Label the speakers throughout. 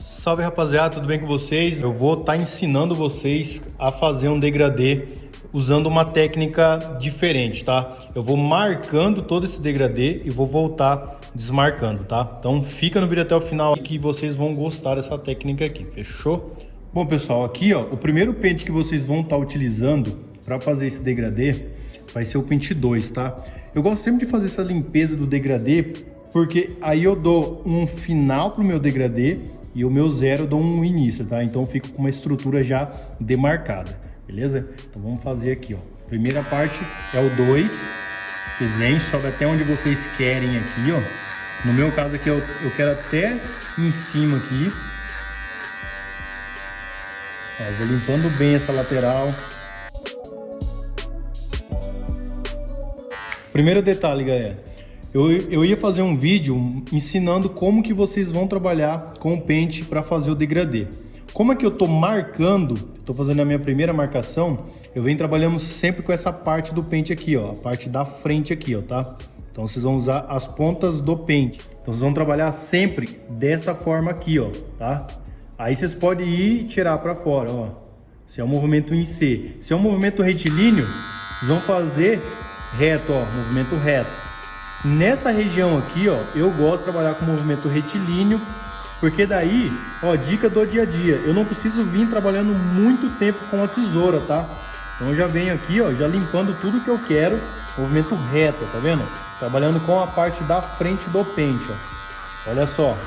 Speaker 1: Salve rapaziada, tudo bem com vocês? Eu vou estar ensinando vocês a fazer um degradê usando uma técnica diferente, tá? Eu vou marcando todo esse degradê e vou voltar desmarcando, tá? Então fica no vídeo até o final que vocês vão gostar dessa técnica aqui, fechou? Bom pessoal, aqui ó, o primeiro pente que vocês vão estar utilizando para fazer esse degradê vai ser o pente 2, tá? Eu gosto sempre de fazer essa limpeza do degradê porque aí eu dou um final pro meu degradê e o meu zero eu dou um início, tá? Então eu fico com uma estrutura já demarcada, beleza? Então vamos fazer aqui, ó. Primeira parte é o 2. Vocês vêm, sobe até onde vocês querem aqui, ó. No meu caso aqui, eu quero até em cima aqui. Ó, vou limpando bem essa lateral. Primeiro detalhe, galera. Eu ia fazer um vídeo ensinando como que vocês vão trabalhar com o pente para fazer o degradê. Como é que eu tô marcando, tô fazendo a minha primeira marcação, eu venho trabalhando sempre com essa parte do pente aqui, ó, a parte da frente aqui, ó, tá? Então vocês vão usar as pontas do pente. Então vocês vão trabalhar sempre dessa forma aqui, ó, tá? Aí vocês podem ir e tirar para fora, ó. Se é um movimento em C. Se é um movimento retilíneo, vocês vão fazer reto, ó, movimento reto. Nessa região aqui, ó, eu gosto de trabalhar com movimento retilíneo, porque daí, ó, dica do dia a dia, eu não preciso vir trabalhando muito tempo com a tesoura, tá? Então eu já venho aqui, ó, já limpando tudo que eu quero, movimento reto, tá vendo? Trabalhando com a parte da frente do pente, ó. Olha só,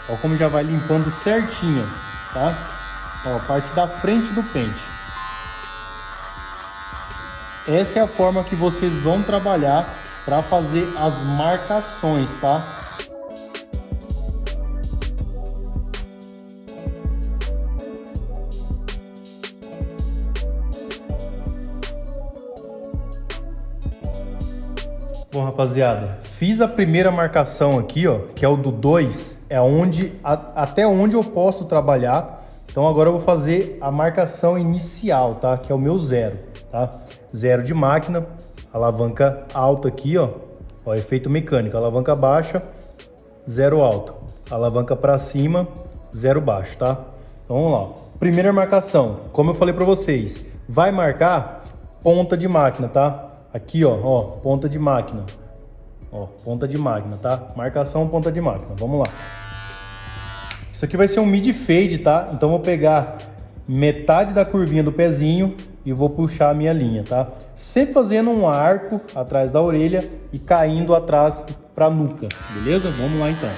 Speaker 1: ó como já vai limpando certinho, tá? Ó, a parte da frente do pente. Essa é a forma que vocês vão trabalhar para fazer as marcações, tá? Bom, rapaziada, fiz a primeira marcação aqui, ó, que é o do 2, é onde até onde eu posso trabalhar. Então agora eu vou fazer a marcação inicial, tá? Que é o meu zero, tá? Zero de máquina. Alavanca alta aqui, ó, efeito mecânico, alavanca baixa, zero alto, alavanca para cima, zero baixo, tá? Então vamos lá. Primeira marcação, como eu falei para vocês, vai marcar ponta de máquina, tá? Aqui, ó, ponta de máquina, ó, ponta de máquina, tá? Marcação ponta de máquina, vamos lá. Isso aqui vai ser um mid fade, tá? Então eu vou pegar metade da curvinha do pezinho e vou puxar a minha linha, tá? Sempre fazendo um arco atrás da orelha e caindo atrás pra nuca, beleza? Vamos lá então.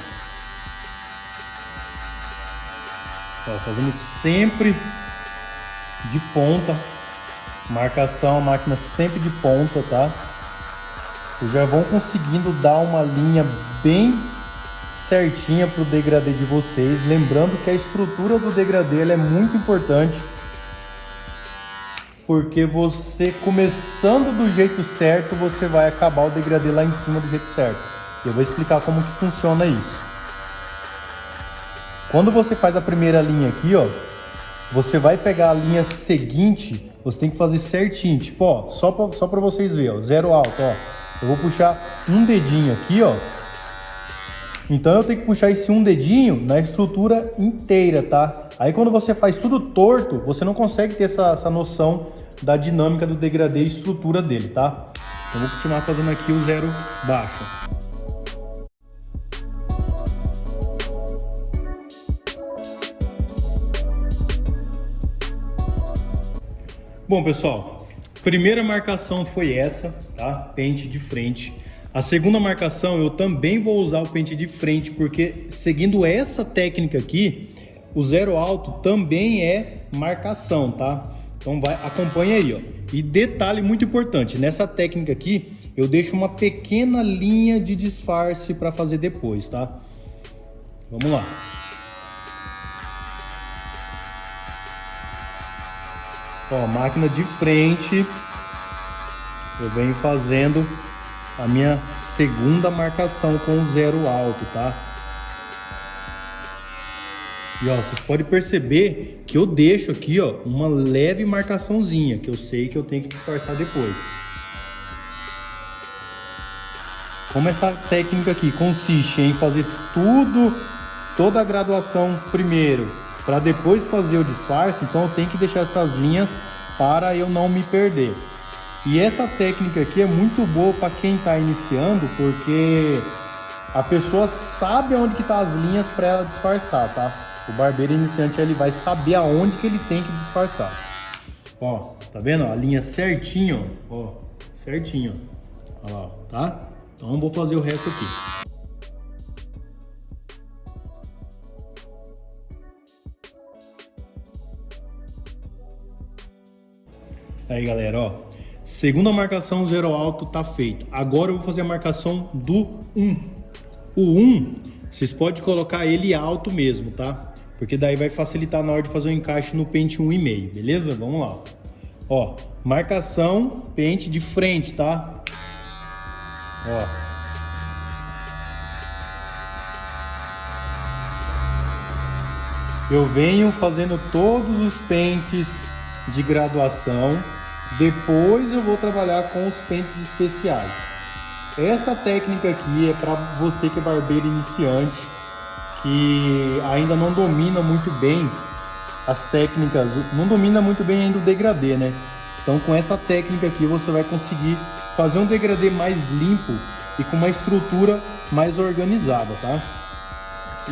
Speaker 1: Ó, fazendo sempre de ponta, marcação, a máquina sempre de ponta, tá? Vocês já vão conseguindo dar uma linha bem certinha pro degradê de vocês, lembrando que a estrutura do degradê ela é muito importante. Porque você começando do jeito certo, você vai acabar o degradê lá em cima do jeito certo. Eu vou explicar como que funciona isso. Quando você faz a primeira linha aqui, ó, você vai pegar a linha seguinte, você tem que fazer certinho, tipo, ó, só para vocês verem, ó, zero alto, ó. Eu vou puxar um dedinho aqui, ó. Então eu tenho que puxar esse um dedinho na estrutura inteira, tá? Aí quando você faz tudo torto, você não consegue ter essa noção da dinâmica do degradê e estrutura dele, tá? Então vou continuar fazendo aqui o zero baixo. Bom, pessoal, primeira marcação foi essa, tá? Pente de frente. A segunda marcação eu também vou usar o pente de frente, porque seguindo essa técnica aqui, o zero alto também é marcação, tá? Então acompanha aí, ó. E detalhe muito importante, nessa técnica aqui, eu deixo uma pequena linha de disfarce para fazer depois, tá? Vamos lá. Ó, máquina de frente, eu venho fazendo a minha segunda marcação com o zero alto, tá? E ó, vocês podem perceber que eu deixo aqui, ó, uma leve marcaçãozinha, que eu sei que eu tenho que disfarçar depois. Como essa técnica aqui consiste em fazer tudo toda a graduação primeiro, para depois fazer o disfarce, então eu tenho que deixar essas linhas para eu não me perder. E essa técnica aqui é muito boa para quem está iniciando, porque a pessoa sabe onde que tá as linhas para ela disfarçar, tá? O barbeiro iniciante ele vai saber aonde que ele tem que disfarçar. Ó, tá vendo? A linha certinho, ó, certinho. Olha lá, tá? Então vou fazer o resto aqui. Aí, galera, ó. Segunda marcação, zero alto, tá feito. Agora eu vou fazer a marcação do 1. O 1, vocês podem colocar ele alto mesmo, tá? Porque daí vai facilitar na hora de fazer o encaixe no pente 1,5, beleza? Vamos lá. Ó, marcação, pente de frente, tá? Ó. Eu venho fazendo todos os pentes de graduação. Depois eu vou trabalhar com os pentes especiais. Essa técnica aqui é para você que é barbeiro iniciante, que ainda não domina muito bem as técnicas, não domina muito bem ainda o degradê, né? Então com essa técnica aqui você vai conseguir fazer um degradê mais limpo e com uma estrutura mais organizada, tá?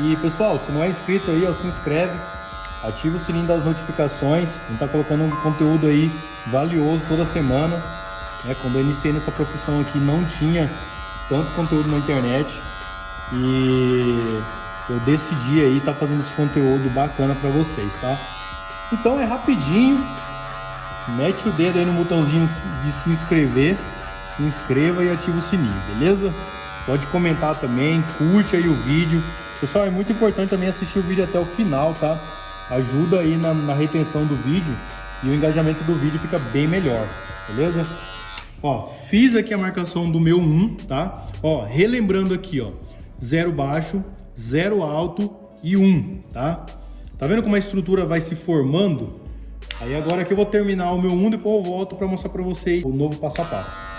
Speaker 1: E pessoal, se não é inscrito aí, ó, se inscreve. Ativa o sininho das notificações. A gente tá colocando um conteúdo aí valioso toda semana. Quando eu iniciei nessa profissão aqui não tinha tanto conteúdo na internet. E eu decidi aí tá fazendo esse conteúdo bacana para vocês, tá? Então é rapidinho. Mete o dedo aí no botãozinho de se inscrever. Se inscreva e ativa o sininho, beleza? Pode comentar também, curte aí o vídeo. Pessoal, é muito importante também assistir o vídeo até o final, tá? Ajuda aí na retenção do vídeo e o engajamento do vídeo fica bem melhor, beleza? Ó, fiz aqui a marcação do meu 1, tá? Ó, relembrando aqui, ó, 0 baixo, 0 alto e 1, tá? Tá vendo como a estrutura vai se formando? Aí agora que eu vou terminar o meu 1, depois eu volto para mostrar para vocês o novo passo a passo.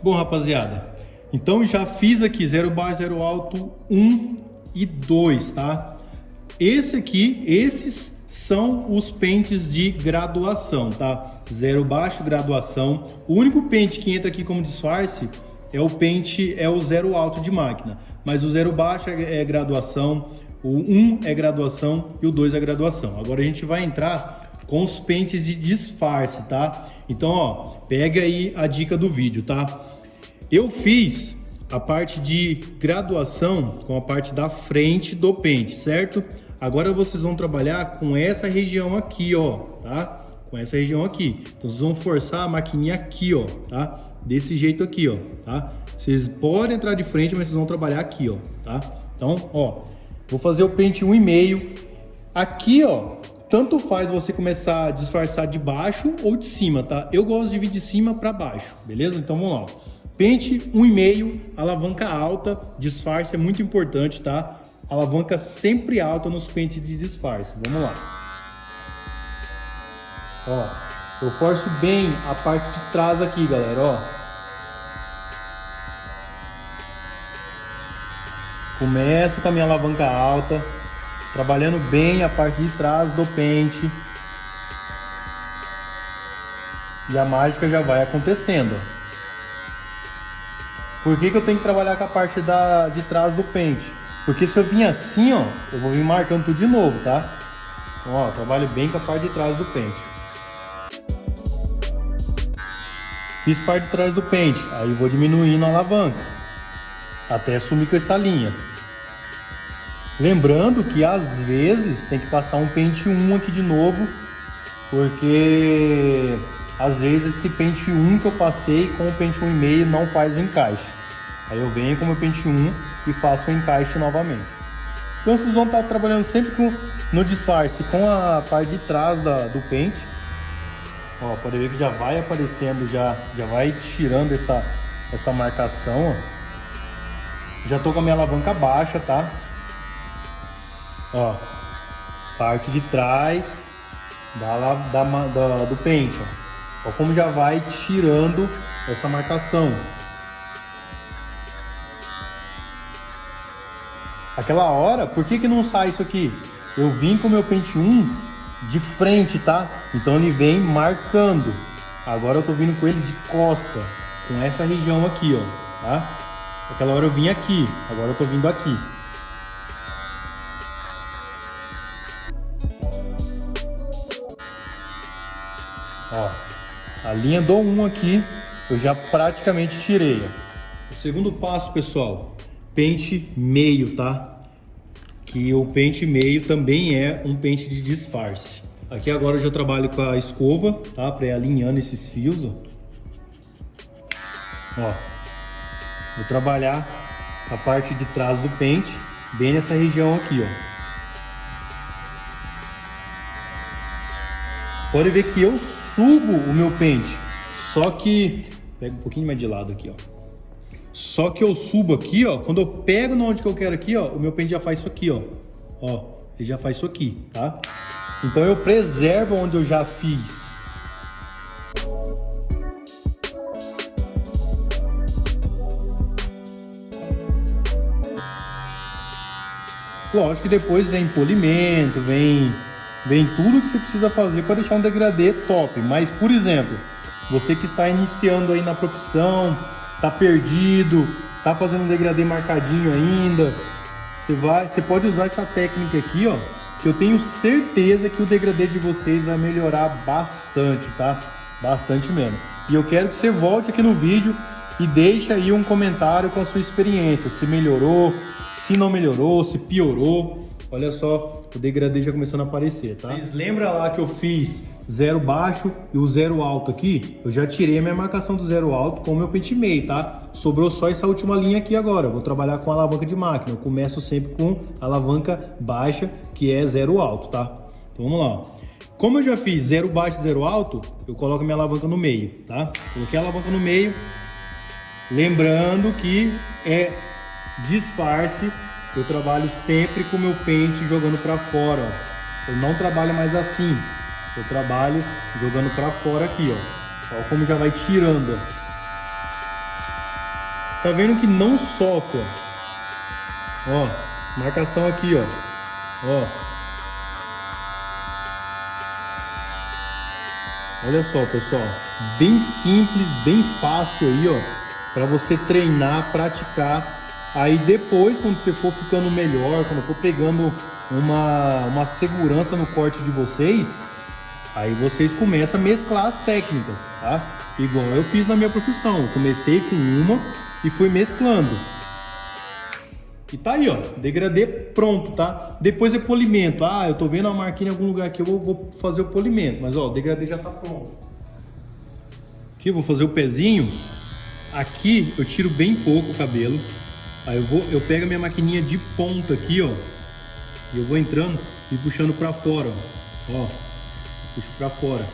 Speaker 1: Bom, rapaziada, então já fiz aqui 0 baixo, 0 alto, 1 e 2, tá? Esses são os pentes de graduação, tá? 0 baixo, graduação. O único pente que entra aqui como disfarce é o 0 alto de máquina. Mas o 0 baixo é graduação, o 1 é graduação e o 2 é graduação. Agora a gente vai entrar com os pentes de disfarce, tá? Então, ó, pega aí a dica do vídeo, tá? Eu fiz a parte de graduação com a parte da frente do pente, certo? Agora vocês vão trabalhar com essa região aqui, ó, tá? Com essa região aqui. Então vocês vão forçar a maquininha aqui, ó, tá? Desse jeito aqui, ó, tá? Vocês podem entrar de frente, mas vocês vão trabalhar aqui, ó, tá? Então, ó, vou fazer o pente 1,5. Aqui, ó, tanto faz você começar a disfarçar de baixo ou de cima, tá? Eu gosto de vir de cima para baixo, beleza? Então vamos lá, ó. Pente 1,5, alavanca alta, disfarce é muito importante, tá? Alavanca sempre alta nos pentes de disfarce. Vamos lá. Ó, eu forço bem a parte de trás aqui, galera, ó. Começo com a minha alavanca alta, trabalhando bem a parte de trás do pente. E a mágica já vai acontecendo, ó. Por que eu tenho que trabalhar com a parte de trás do pente? Porque se eu vir assim, ó, eu vou vir marcando tudo de novo, tá? Então, ó, trabalho bem com a parte de trás do pente. Fiz parte de trás do pente, aí vou diminuindo a alavanca, até sumir com essa linha. Lembrando que às vezes tem que passar um pente 1 aqui de novo, porque às vezes esse pente 1 que eu passei com o pente 1,5 não faz o encaixe. Aí eu venho com o meu pente 1 e faço o encaixe novamente. Então vocês vão estar trabalhando sempre no disfarce com a parte de trás do pente. Ó, pode ver que já vai aparecendo, já vai tirando essa marcação, ó. Já tô com a minha alavanca baixa, tá? Ó, parte de trás do pente, ó. Ó como já vai tirando essa marcação. Aquela hora, por que não sai isso aqui? Eu vim com o meu pente 1 de frente, tá? Então ele vem marcando. Agora eu tô vindo com ele de costa, com essa região aqui, ó, tá? Aquela hora eu vim aqui, agora eu tô vindo aqui. Ó, a linha do 1 aqui eu já praticamente tirei, ó. O segundo passo, pessoal, pente meio, tá? Que o pente meio também é um pente de disfarce. Aqui agora eu já trabalho com a escova, tá? Para ir alinhando esses fios, ó. Ó, vou trabalhar a parte de trás do pente, bem nessa região aqui, ó. Pode ver que eu subo o meu pente, só que... Pega um pouquinho mais de lado aqui, ó. Só que eu subo aqui, ó, quando eu pego na onde que eu quero aqui, ó, o meu pente já faz isso aqui, ó. Ó, ele já faz isso aqui, tá? Então eu preservo onde eu já fiz. Lógico que depois vem polimento, vem tudo que você precisa fazer para deixar um degradê top. Mas, por exemplo, você que está iniciando aí na profissão, tá perdido, tá fazendo um degradê marcadinho ainda, você pode usar essa técnica aqui, ó, que eu tenho certeza que o degradê de vocês vai melhorar bastante, tá? Bastante mesmo. E eu quero que você volte aqui no vídeo e deixe aí um comentário com a sua experiência, se melhorou, se não melhorou, se piorou. Olha só, o degradê já começando a aparecer, tá? Vocês lembram lá que eu fiz zero baixo e o zero alto aqui? Eu já tirei a minha marcação do zero alto com o meu pente meio, tá? Sobrou só essa última linha aqui agora. Eu vou trabalhar com a alavanca de máquina. Eu começo sempre com alavanca baixa, que é zero alto, tá? Então vamos lá. Como eu já fiz zero baixo e zero alto, eu coloco a minha alavanca no meio, tá? Coloquei a alavanca no meio. Lembrando que é disfarce. Eu trabalho sempre com o meu pente jogando para fora, ó. Eu não trabalho mais assim. Eu trabalho jogando para fora aqui, ó. Ó como já vai tirando, ó. Tá vendo que não sopra? Ó, marcação aqui, ó. Ó. Olha só, pessoal. Bem simples, bem fácil aí, ó. Para você treinar, praticar. Aí depois, quando você for ficando melhor, quando for pegando uma segurança no corte de vocês, aí vocês começam a mesclar as técnicas, tá? Igual eu fiz na minha profissão. Eu comecei com uma e fui mesclando. E tá aí, ó, degradê pronto, tá? Depois é polimento. Ah, eu tô vendo a marquinha em algum lugar aqui, eu vou fazer o polimento. Mas ó, o degradê já tá pronto. Aqui eu vou fazer o pezinho. Aqui eu tiro bem pouco o cabelo. Aí eu pego a minha maquininha de ponta aqui, ó, e eu vou entrando e puxando pra fora, ó, puxo pra fora.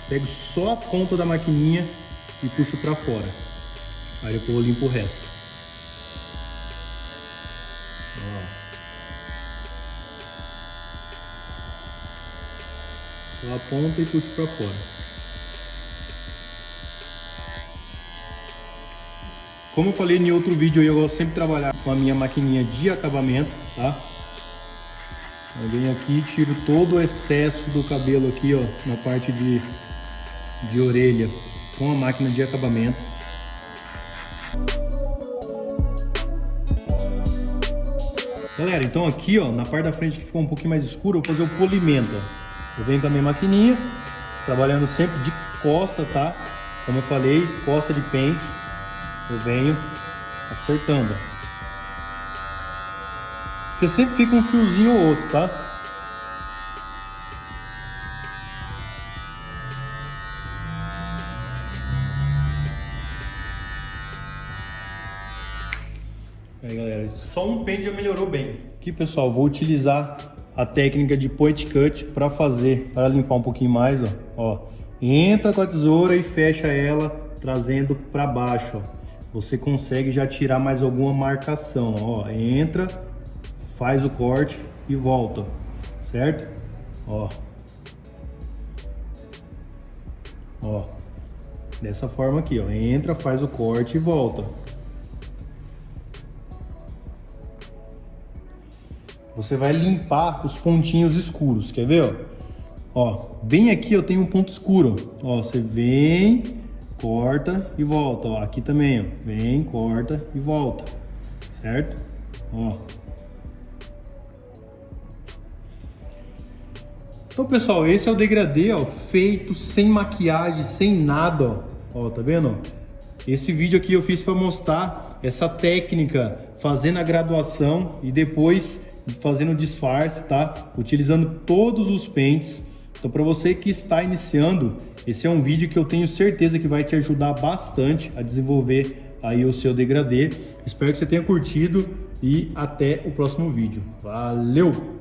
Speaker 1: Pego só a ponta da maquininha e puxo pra fora. Aí depois eu limpo o resto. Ó. Só a ponta e puxo pra fora. Como eu falei em outro vídeo, eu gosto sempre de trabalhar com a minha maquininha de acabamento, tá? Eu venho aqui e tiro todo o excesso do cabelo aqui, ó, na parte de orelha, com a máquina de acabamento. Galera, então aqui, ó, na parte da frente que ficou um pouquinho mais escuro, eu vou fazer o polimento. Eu venho com a minha maquininha, trabalhando sempre de costa, tá? Como eu falei, costa de pente. Eu venho acertando. Porque sempre fica um fiozinho ou outro, tá? Aí, galera, só um pente já melhorou bem. Aqui, pessoal, vou utilizar a técnica de point cut para limpar um pouquinho mais, ó. Ó, entra com a tesoura e fecha ela, trazendo para baixo, ó. Você consegue já tirar mais alguma marcação, ó. Entra, faz o corte e volta, certo? Ó. Ó. Dessa forma aqui, ó. Entra, faz o corte e volta. você vai limpar os pontinhos escuros, quer ver, ó? Bem aqui eu tenho um ponto escuro, ó, você vem, corta e volta, ó, aqui também, ó, vem, corta e volta, certo? Ó. Então, pessoal, esse é o degradê, ó, feito sem maquiagem, sem nada, ó, tá vendo? Esse vídeo aqui eu fiz para mostrar essa técnica, fazendo a graduação e depois fazendo o disfarce, tá? Utilizando todos os pentes. Então, para você que está iniciando, esse é um vídeo que eu tenho certeza que vai te ajudar bastante a desenvolver aí o seu degradê. Espero que você tenha curtido e até o próximo vídeo. Valeu!